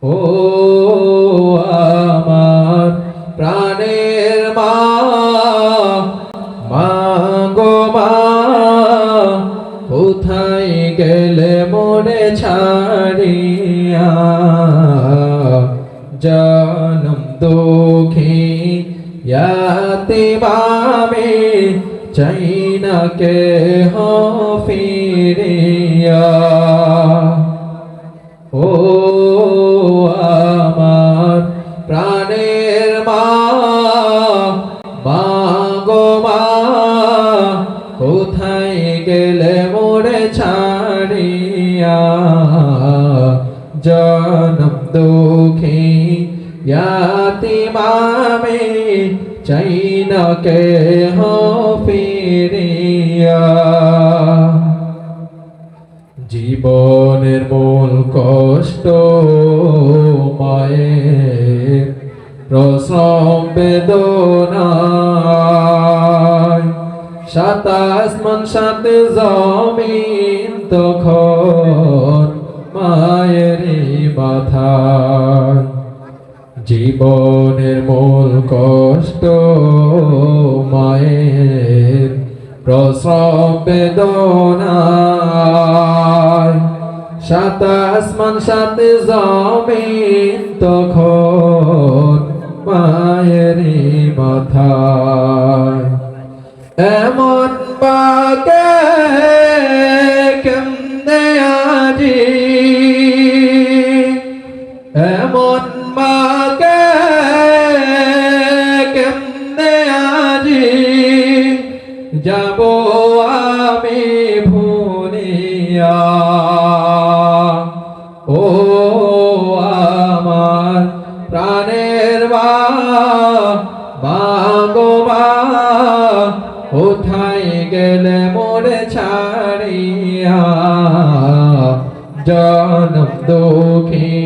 ও আমার প্রাণের মা, মা গো মা, কোথায় গেলে মোরে ছাড়িয়া? জনম দুঃখী ইয়াতীম আমি, চাই না কেহ ফিরিয়া। ও আমার প্রাণের মা, মা গো মা, কোথায় গেলে মোরে ছাড়িয়া? জনম দুঃখী ইয়াতীম আমি, চাই না কেহ ফিরিয়া। জীবনের মূল কষ্ট মায়ের প্রসব বেদনায়, সাত আসমান সাত জমিন তখন মায়েরই মাথায়। জীবনের মূল কষ্ট মায়ের প্রসব বেদনায়, সাত আসমান সাত জমিন তখন মায়েরই মাথায়। এমন বাকে কেমনে আজি, এমন বাকে কেমনে আজি, যাব আমি ভুলিয়া। ও আমার প্রাণের মা, মা গো মা, কোথায় গেলে মোরে ছাড়িয়া? জনম দুঃখী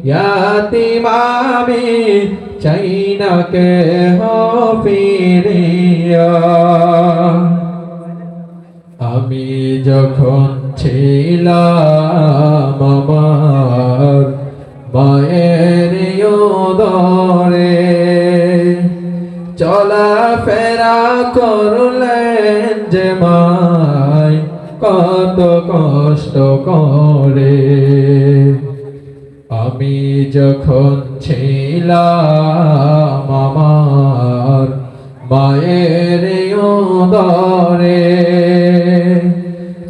ইয়াতীম আমি, চাই না কেহ ফিরিয়া। আমি যখন ছিলাম আমার মায়ের উদরে, চলা ফেরা করলেন যে মায় কত কষ্ট করে। আমি যখন ছিলাম আমার মায়ের উদরে,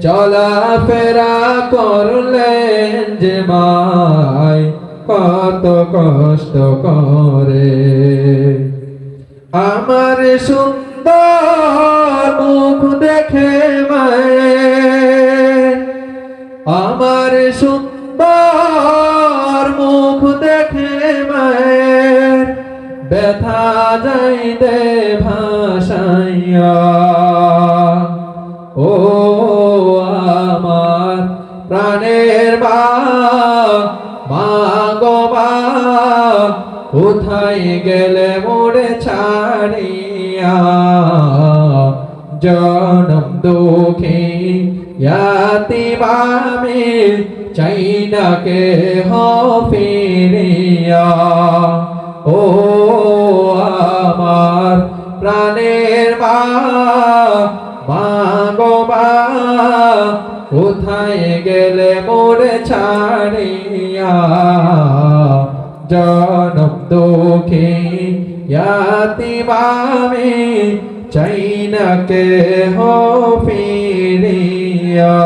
চলা ফেরা করলেন যে মায় কত কষ্ট করে। আমার সুন্দর মুখ দেখে মায়ের, আমার সুন্দর মুখ দেখে মায়ের, ব্যথা যাইতে ভাসাইয়া। ও আমার প্রাণের মা, মা গো মা, কোথায় গেলে মোরে ছাড়িয়া? জনম দুঃখী ইয়াতীম আমি, চাই না কেহ ফিরিয়া। ও আমার প্রাণের মা, মা গো মা, কোথায় গেলে মোরে ছাড়িয়া? জনম দুঃখী ইয়াতীম আমি, চাই না কেহ ফিরিয়া।